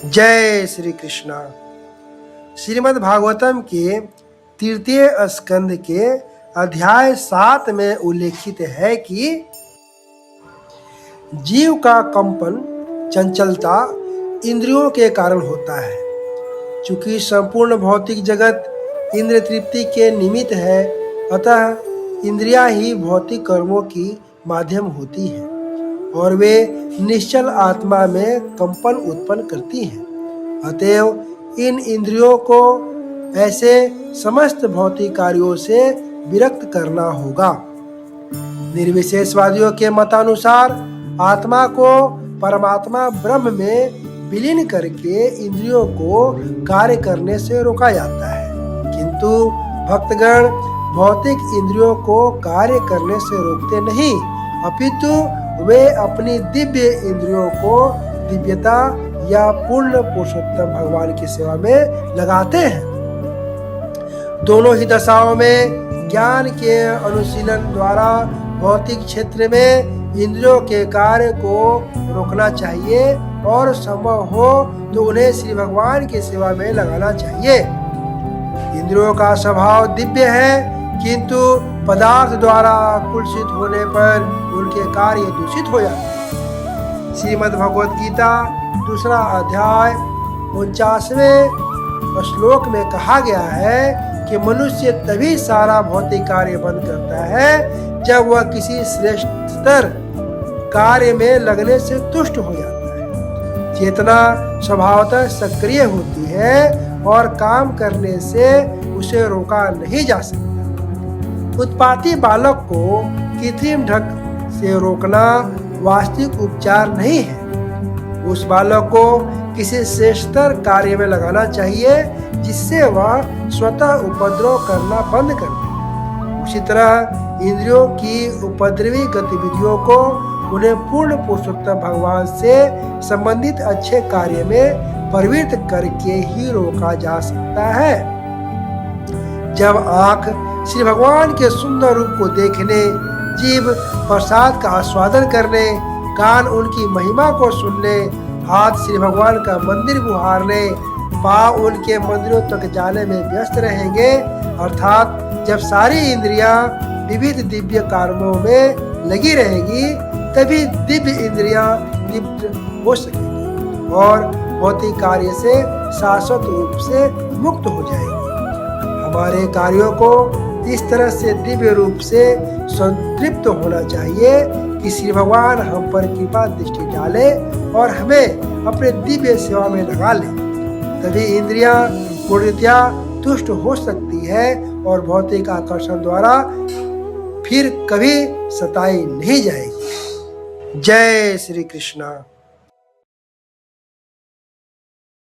जय श्री कृष्णा। श्रीमद् भागवतम के तृतीय स्कंद के अध्याय 7 में उल्लेखित है कि जीव का कंपन चंचलता इंद्रियों के कारण होता है। चूंकि संपूर्ण भौतिक जगत इंद्र तृप्ति के निमित्त है, अतः इंद्रियां ही भौतिक कर्मों की माध्यम होती हैं और वे निश्चल आत्मा में कंपन उत्पन्न करती हैं। अतएव इन इंद्रियों को ऐसे समस्त भौतिक कार्यों से विरक्त करना होगा। निर्विशेषवादियों के मतानुसार आत्मा को परमात्मा ब्रह्म में विलीन करके इंद्रियों को कार्य करने से रोका जाता है, किंतु भक्तगण भौतिक इंद्रियों को कार्य करने से रोकते नहीं, अपितु वे अपनी दिव्य इंद्रियों को दिव्यता या पूर्ण पुरुषोत्तम भगवान की सेवा में लगाते हैं। दोनों ही दशाओं में ज्ञान के अनुशीलन द्वारा भौतिक क्षेत्र में इंद्रियों के कार्य को रोकना चाहिए और संभव हो तो उन्हें श्री भगवान की सेवा में लगाना चाहिए। इंद्रियों का स्वभाव दिव्य है, किंतु पदार्थ द्वारा कुलसित होने पर उनके कार्य दूषित हो जाते हैं। श्रीमद् भगवद गीता 2 अध्याय 49वें श्लोक में कहा गया है कि मनुष्य तभी सारा भौतिक कार्य बंद करता है जब वह किसी श्रेष्ठतर कार्य में लगने से तुष्ट हो जाता है। चेतना स्वभावतः सक्रिय होती है और काम करने से उसे रोका नहीं जा सकता। उत्पाती बालक को कृत्रिम ढंग से रोकना वास्तविक उपचार नहीं है। उस बालक को किसी श्रेष्ठतर कार्य में लगाना चाहिए जिससे वह स्वतः उपद्रव करना बंद कर दे। उसी तरह इंद्रियों की उपद्रवी गतिविधियों को उन्हें पूर्ण पुरुषोत्तम भगवान से संबंधित अच्छे कार्य में प्रवृत्त करके ही रोका जा सकता है। जब आंख श्री भगवान के सुंदर रूप को देखने, जीभ प्रसाद का आस्वादन करने, कान उनकी महिमा को सुनने, हाथ श्री भगवान का मंदिर बुहारने, पांव उनके मंदिरों तक जाने में व्यस्त रहेंगे, अर्थात जब सारी इंद्रियां विविध दिव्य कर्मों में लगी रहेगी, तभी दिव्य इंद्रियां लिप्त हो सकेंगी और भौतिक कार्य से शाश्वत रूप से मुक्त हो जाएगी। हमारे कार्यों को इस तरह से दिव्य रूप से संतृप्त होना चाहिए कि श्री भगवान हम पर कृपा दृष्टि डाले और हमें अपने दिव्य सेवा में लगा ले। तभी इंद्रियां पूर्णतया तुष्ट हो सकती है और भौतिक आकर्षण द्वारा फिर कभी सताई नहीं जाएगी। जय श्री कृष्णा।